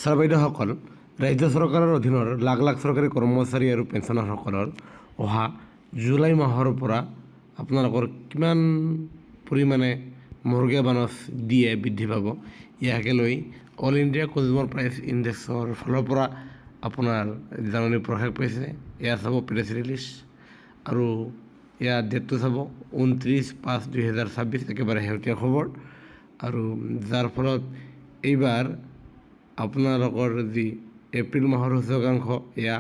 Sir বাইদেউসকল, ৰাজ্য চৰকাৰৰ অধীনৰ লাখ লাখ চৰকাৰী কৰ্মচাৰী আৰু পেঞ্চনাৰসকলৰ অহা জুলাই মাহৰ পৰা আপোনালোকৰ কিমান পৰিমাণে মৰ্গীয়া বানচ দিয়ে বৃদ্ধি পাব, ইয়াকে লৈ অল ইণ্ডিয়া কনজিউমাৰ প্ৰাইচ ইণ্ডেক্সৰ ফালৰ পৰা আপোনাৰ জাননী প্ৰকাশ পাইছে। এয়া চাব প্ৰেছ ৰিলিজ আৰু ইয়াৰ ডেটটো চাব 29/5/2026, একেবাৰে শেহতীয়া খবৰ। আৰু যাৰ ফলত এইবাৰ আপোনালোকৰ যি এপ্ৰিল মাহৰ সূচকাংশ এয়া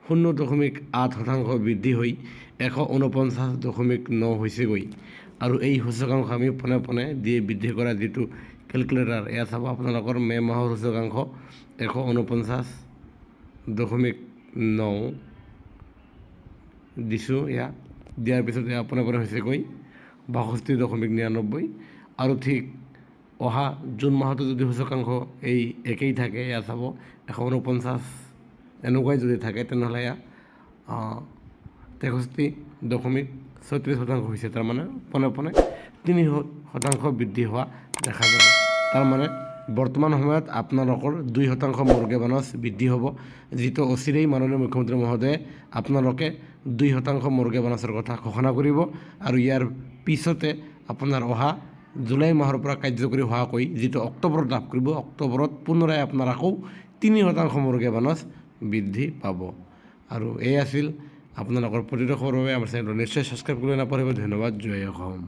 0.8% বৃদ্ধি হৈ 149.9 হৈছেগৈ। আৰু এই সূচকাংশ আমি পোনে পোনে দিয়ে বৃদ্ধি কৰা যিটো কেলকুলেটাৰ, এয়া চাব আপোনালোকৰ মে' মাহৰ সূচকাংশ 149.9 দিছোঁ। এয়া দিয়াৰ পিছত এয়া পোনে পোনে হৈছেগৈ 62.99। আৰু ঠিক অহা জুন মাহতো যদি সূচকাংশ এই একেই থাকে, এয়া চাব 149 এনেকুৱাই যদি থাকে, তেনেহ'লে এয়া 63.36% হৈছে। তাৰমানে পোনে পোনে 3% বৃদ্ধি হোৱা দেখা যাব। তাৰমানে বৰ্তমান সময়ত আপোনালোকৰ 2% মৰ্গীয়া বানচ বৃদ্ধি হ'ব, যিটো অচিৰেই মাননীয় মুখ্যমন্ত্ৰী মহোদয়ে আপোনালোকে 2% মৰ্গীয়া বানচৰ কথা ঘোষণা কৰিব। আৰু ইয়াৰ পিছতে আপোনাৰ অহা জুলাই মাহৰ পৰা কাৰ্যকৰী হোৱাকৈ যিটো অক্টোবৰত লাভ কৰিব, অক্টোবৰত পুনৰাই আপোনাৰ আকৌ 3% মৰ্গীয়া বানচ বৃদ্ধি পাব। আৰু এই আছিল আপোনালোকৰ প্ৰতিটো খবৰৰ বাবে আমাৰ চেনেলটো নিশ্চয় ছাবস্ক্ৰাইব কৰি নাপাহৰিব। ধন্যবাদ। জয় অসম।